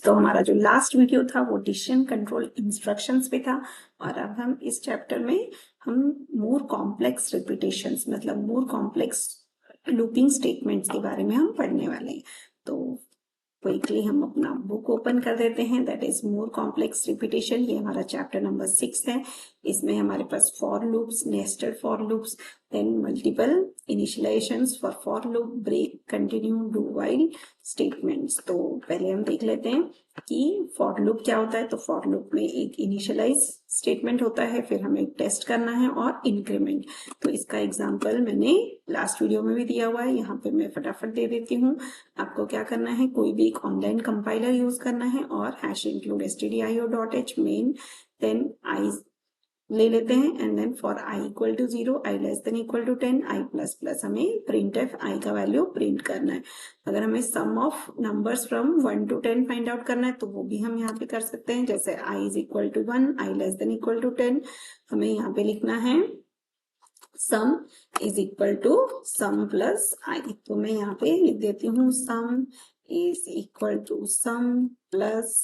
तो हमारा जो लास्ट वीडियो था वो डिसीजन कंट्रोल इंस्ट्रक्शंस पे था और अब हम इस चैप्टर में हम मोर कॉम्प्लेक्स रिपीटेशंस मतलब मोर कॉम्प्लेक्स लूपिंग स्टेटमेंट्स के बारे में हम पढ़ने वाले हैं। तो क्विकली हम अपना बुक ओपन कर देते हैं, that is more complex repetition. ये हमारा चैप्टर नंबर 6 है। इसमें हमारे पास for loops, nested for loops, then multiple initialisations for loop, break, continue, do while statements. तो पहले हम देख लेते हैं कि फॉर लूप क्या होता है। तो फॉर लूप में एक इनिशियलाइज स्टेटमेंट होता है, फिर हमें टेस्ट करना है और इंक्रीमेंट। तो इसका एग्जांपल मैंने लास्ट वीडियो में भी दिया हुआ है, यहाँ पे मैं फटाफट दे देती हूँ। आपको क्या करना है, कोई भी एक ऑनलाइन कंपाइलर यूज करना है और hash include stdio.h main, then I ले लेते हैं and then for i equal to 0, i less than equal to 10, i plus plus हमें प्रिंट एफ i का वैल्यू प्रिंट करना है। अगर हमें sum of numbers from 1 to 10 find out करना है तो वो भी हम यहाँ पे कर सकते हैं। जैसे i is equal to 1, i less than equal to 10, हमें यहाँ पे लिखना है sum is equal to sum plus i। तो मैं यहाँ पे लिख देती हूँ sum is equal to sum plus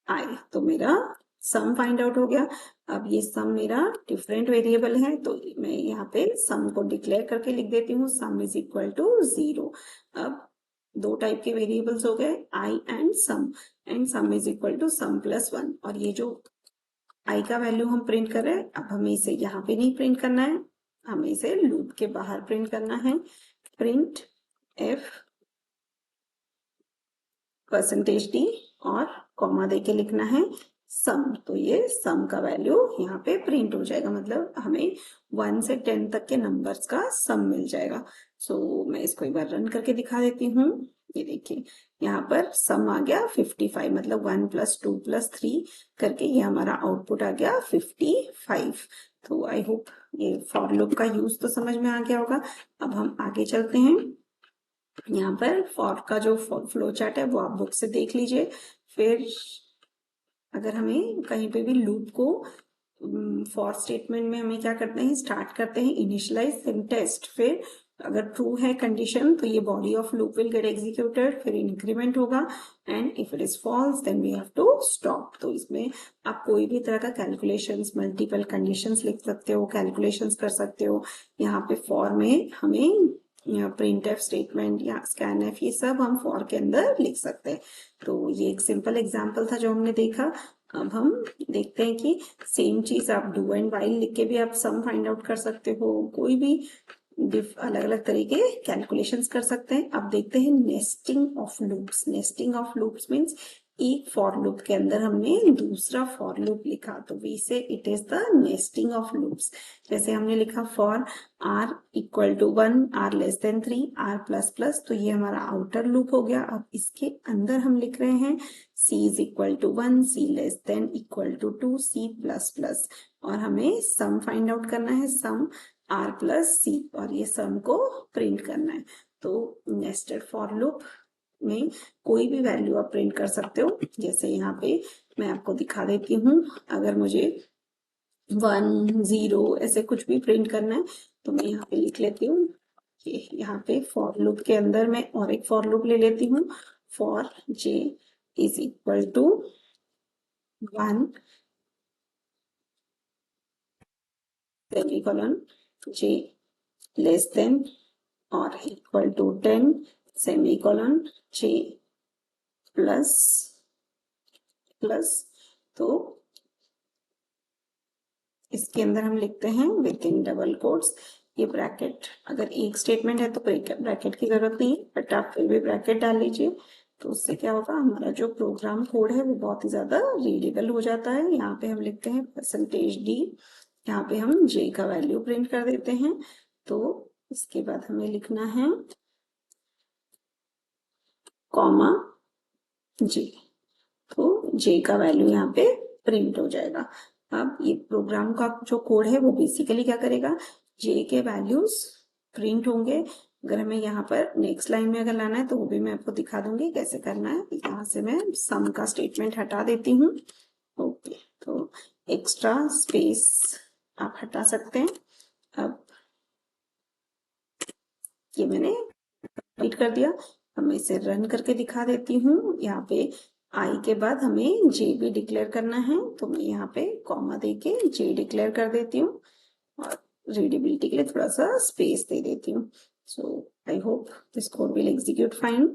i। तो मेरा सम फाइंड आउट हो गया। अब ये सम मेरा डिफरेंट वेरिएबल है तो मैं यहाँ पे सम को डिक्लेयर करके लिख देती हूँ सम इज इक्वल टू 0। अब दो टाइप के वेरिएबल्स हो गए i and sum is equal to sum plus 1। और ये जो i का वैल्यू हम प्रिंट कर रहे हैं, अब हमें इसे यहाँ पे नहीं प्रिंट करना है, हमें इसे लूप के बाहर प्रिंट करना है। प्रिंट f %d और कॉमा देके लिखना है सम। तो ये सम का वैल्यू यहाँ पे प्रिंट हो जाएगा, मतलब हमें 1 से 10 तक के नंबर्स का सम मिल जाएगा। सो मैं इसको एक बार रन करके दिखा देती हूँ। ये देखिए यहाँ पर सम आ गया 55, मतलब 1 + 2 + 3 करके ये हमारा आउटपुट आ गया 55। तो आई होप ये फॉर लूप का यूज तो समझ में आ गया होगा। अब हम आगे चलते हैं। यहाँ पर फॉर का जो फ्लो चार्ट है वो आप बुक से देख लीजिए। फिर अगर हमें कहीं पे भी लूप को फॉर स्टेटमेंट में हमें क्या करते हैं, स्टार्ट करते हैं इनिशियलाइज देन टेस्ट। फिर अगर ट्रू है कंडीशन तो ये body of loop will get executed, फिर इंक्रीमेंट होगा and if it is false then we have to stop. तो इसमें आप कोई भी तरह का कैलकुलेशंस, मल्टीपल कंडीशंस लिख सकते हो, कैलकुलेशंस कर सकते हो। यहाँ पे फॉर में हमें प्रिंट एफ स्टेटमेंट या स्कैन एफ ये सब हम फॉर के अंदर लिख सकते हैं। तो ये एक सिंपल एग्जांपल था जो हमने देखा। अब हम देखते हैं कि सेम चीज आप डू एंड वाइल लिख के भी आप सम फाइंड आउट कर सकते हो, कोई भी अलग अलग तरीके कैलकुलेशंस कर सकते हैं। अब देखते हैं nesting of loops. Nesting of loops means एक फॉर लूप के अंदर हमने दूसरा फॉर लूप लिखा, तो we say it is the nesting of loops. जैसे हमने लिखा for r equal to 1, r less than 3, r plus plus, तो ये हमारा आउटर लूप हो गया। अब इसके अंदर हम लिख रहे हैं c is equal to 1, c less than equal to 2, c plus plus, और हमें सम फाइंड आउट करना है, सम r प्लस c, और ये सम को प्रिंट करना है। तो नेस्टेड फॉर लूप में कोई भी वैल्यू आप प्रिंट कर सकते हो। जैसे यहाँ पे मैं आपको दिखा देती हूँ, अगर मुझे 1, 0 ऐसे कुछ भी प्रिंट करना है तो मैं यहाँ पे लिख लेती हूँ। यहाँ पे फॉर लूप के अंदर मैं और एक फॉर लूप ले लेती हूँ, for j is equal to 1 semicolon j less than और equal to 10 semicolon j plus plus. तो इसके अंदर हम लिखते हैं विद इन डबल कोट्स। ये ब्रैकेट अगर एक स्टेटमेंट है तो ब्रैकेट की जरूरत नहीं है, बट आप फिर भी ब्रैकेट डाल लीजिए। तो उससे क्या होगा, हमारा जो प्रोग्राम कोड है वो बहुत ही ज्यादा रीडेबल हो जाता है। यहाँ पे हम लिखते हैं %d, यहाँ पे हम j का वैल्यू प्रिंट कर देते हैं। तो इसके बाद हमें लिखना है कॉमा j, तो j का वैल्यू यहाँ पे प्रिंट हो जाएगा। अब ये प्रोग्राम का जो कोड है वो बेसिकली क्या करेगा, j के वैल्यूज प्रिंट होंगे। अगर हमें यहाँ पर नेक्स्ट लाइन में अगर लाना है तो वो भी मैं आपको दिखा दूंगी कैसे करना है। यहाँ से मैं सम का स्टेटमेंट हटा देती हूँ। ओके, तो एक्स्ट्रा स्पेस आप हटा सकते हैं। अब ये मैंने कंप्लीट कर दिया। अब मैं इसे रन करके दिखा देती हूँ। यहाँ पे आई के बाद हमें जे भी डिक्लेयर करना है, तो मैं यहाँ पे कॉमा देके जे डिक्लेयर कर देती हूँ और रीडेबिलिटी के लिए थोड़ा सा स्पेस दे देती हूँ। So I hope this code will execute fine.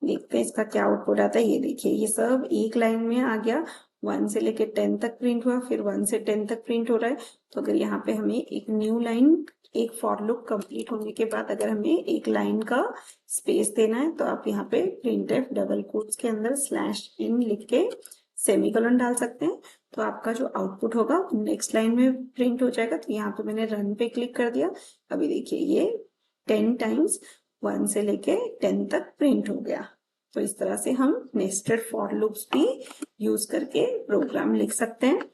देखते हैं इसका क्या आउटपुट आता है। ये देखिए ये सब एक लाइन में आ गया, 1 से लेके 10 तक प्रिंट हुआ, फिर 1 से 10 तक प्रिंट हो रहा है। तो अगर यहाँ पे हमें एक न्यू लाइन, एक फॉर लूप कंप्लीट होने के बाद अगर हमें एक लाइन का स्पेस देना है, तो आप यहाँ पे printf डबल कोट्स के अंदर /n लिख के सेमीकोलन डाल सकते हैं। तो आपका जो आउटपुट होगा नेक्स्ट लाइन में प्रिंट हो जाएगा। तो यहाँ पे मैंने रन पे क्लिक कर दिया। अभी देखिए ये 10 टाइम्स 1 से लेके 10 तक प्रिंट हो गया। तो इस तरह से हम नेस्टेड फॉर लूप्स भी यूज करके प्रोग्राम लिख सकते हैं।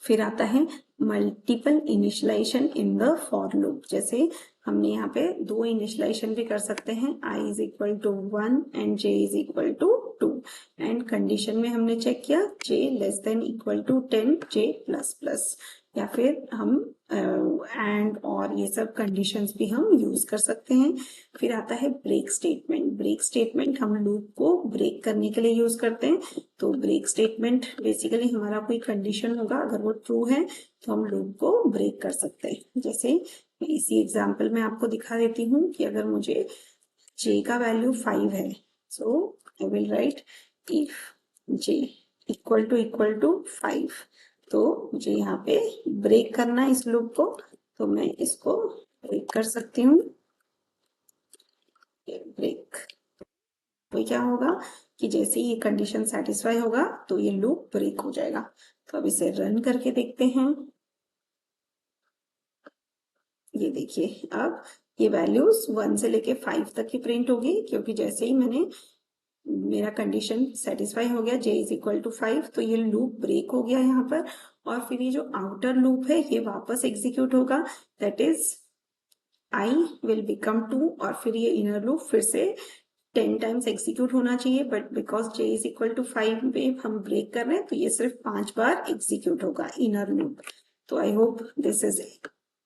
फिर आता है multiple initialization in the for loop. जैसे हमने यहाँ पे 2 इनिशियलाइजेशन भी कर सकते हैं, i is equal to 1 and j is equal to 2 and condition में हमने चेक किया j less than equal to 10 j plus plus, या फिर हम एंड और ये सब कंडीशंस भी हम यूज कर सकते हैं। फिर आता है ब्रेक स्टेटमेंट। ब्रेक स्टेटमेंट हम लूप को ब्रेक करने के लिए यूज करते हैं। तो ब्रेक स्टेटमेंट बेसिकली हमारा कोई कंडीशन होगा, अगर वो ट्रू है तो हम लूप को ब्रेक कर सकते हैं। जैसे मैं इसी एग्जाम्पल में आपको दिखा देती हूँ कि अगर मुझे j का वैल्यू 5 है, so I will write if j equal to 5। तो मुझे यहाँ पे ब्रेक करना है इस लूप को, तो मैं इसको ब्रेक कर सकती हूँ। ब्रेक तो क्या होगा कि जैसे ये कंडीशन सेटिस्फाई होगा तो ये लूप ब्रेक हो जाएगा। तो अब इसे रन करके देखते हैं। ये देखिए अब ये वैल्यूज 1 से लेके 5 तक की प्रिंट होगी, क्योंकि जैसे ही मेरा कंडीशन सेटिस्फाई हो गया j इज इक्वल टू 5, तो ये लूप ब्रेक हो गया यहाँ पर। और फिर ये जो आउटर लूप है ये वापस एग्जीक्यूट होगा, that is i will become 2 और फिर ये इनर लूप फिर से 10 टाइम्स एग्जीक्यूट होना चाहिए, but because j is equal to 5 पे हम ब्रेक कर रहे हैं तो ये सिर्फ 5 बार एग्जीक्यूट होगा इनर लूप। तो I hope this is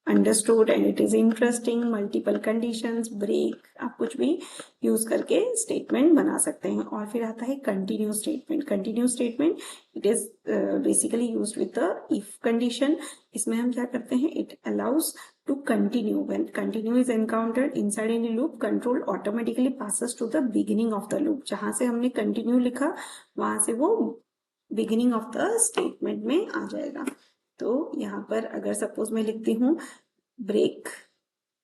understood and it is interesting. Multiple conditions, break, आप कुछ भी यूज करके स्टेटमेंट बना सकते हैं। और फिर आता है continue statement. Continue statement it is basically used with the if condition. इसमें हम क्या करते हैं, it allows to continue. When continue is encountered inside any loop, control automatically passes to the beginning of the loop. जहां से हमने continue लिखा वहां से वो beginning of the statement में आ जाएगा। तो यहाँ पर अगर सपोज मैं लिखती हूँ break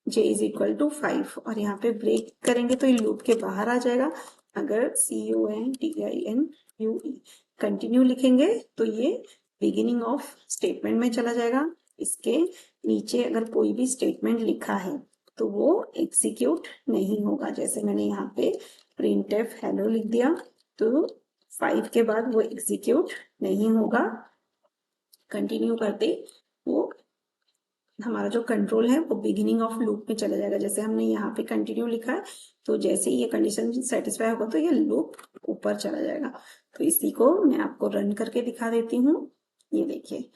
j is equal to 5 और यहाँ पे ब्रेक करेंगे तो ये लूप के बाहर आ जाएगा। अगर continue कंटिन्यू लिखेंगे तो ये बिगिनिंग ऑफ स्टेटमेंट में चला जाएगा। इसके नीचे अगर कोई भी स्टेटमेंट लिखा है तो वो एग्जीक्यूट नहीं होगा। जैसे मैंने यहाँ पे printf हेलो लिख दिया तो 5 के बाद वो एग्जीक्यूट नहीं होगा। कंटिन्यू करते वो हमारा जो कंट्रोल है वो बिगिनिंग ऑफ लूप में चला जाएगा। जैसे हमने यहाँ पे कंटिन्यू लिखा है तो जैसे ही ये कंडीशन सेटिस्फाई होगा तो ये लूप ऊपर चला जाएगा। तो इसी को मैं आपको रन करके दिखा देती हूँ। ये देखिए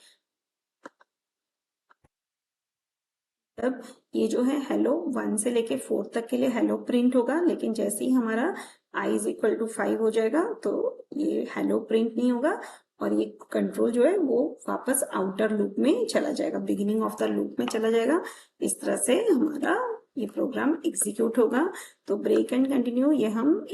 तब ये जो है हेलो 1 से लेके 4 तक के लिए हेलो प्रिंट होगा, लेकिन जैसे ही हमारा i इज इक्वल टू 5 हो जाएगा तो ये हेलो प्रिंट नहीं होगा और ये कंट्रोल जो है वो वापस आउटर लूप में चला जाएगा, बिगिनिंग ऑफ द लूप में चला जाएगा। इस तरह से हमारा ये प्रोग्राम एग्जीक्यूट होगा। तो ब्रेक एंड कंटिन्यू ये हम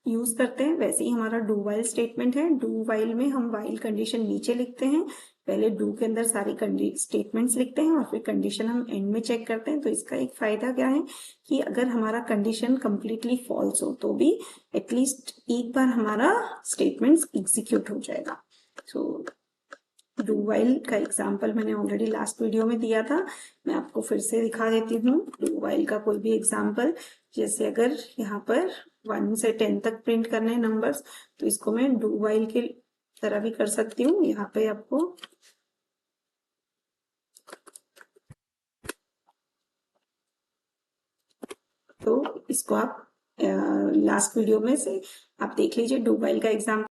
यूज करते हैं। वैसे ही हमारा डू वाइल स्टेटमेंट है। डू वाइल में हम वाइल कंडीशन नीचे लिखते हैं, पहले डू के अंदर सारी स्टेटमेंट्स लिखते हैं और फिर कंडीशन हम एंड में चेक करते हैं। तो इसका एक फायदा क्या है कि अगर हमारा कंडीशन कंप्लीटली फॉल्स हो तो भी एटलीस्ट एक बार हमारा स्टेटमेंट्स एग्जीक्यूट हो जाएगा। सो डू वाइल का एग्जाम्पल मैंने ऑलरेडी लास्ट वीडियो में दिया था, मैं आपको फिर से दिखा देती हूँ डू वाइल का कोई भी एग्जाम्पल। जैसे अगर यहाँ पर 1 से 10 तक प्रिंट करने हैं नंबर्स तो इसको मैं डू वाइल के तरह भी कर सकती हूँ। यहाँ पे आपको तो इसको आप लास्ट वीडियो में से आप देख लीजिए डू वाइल का एग्जाम्पल।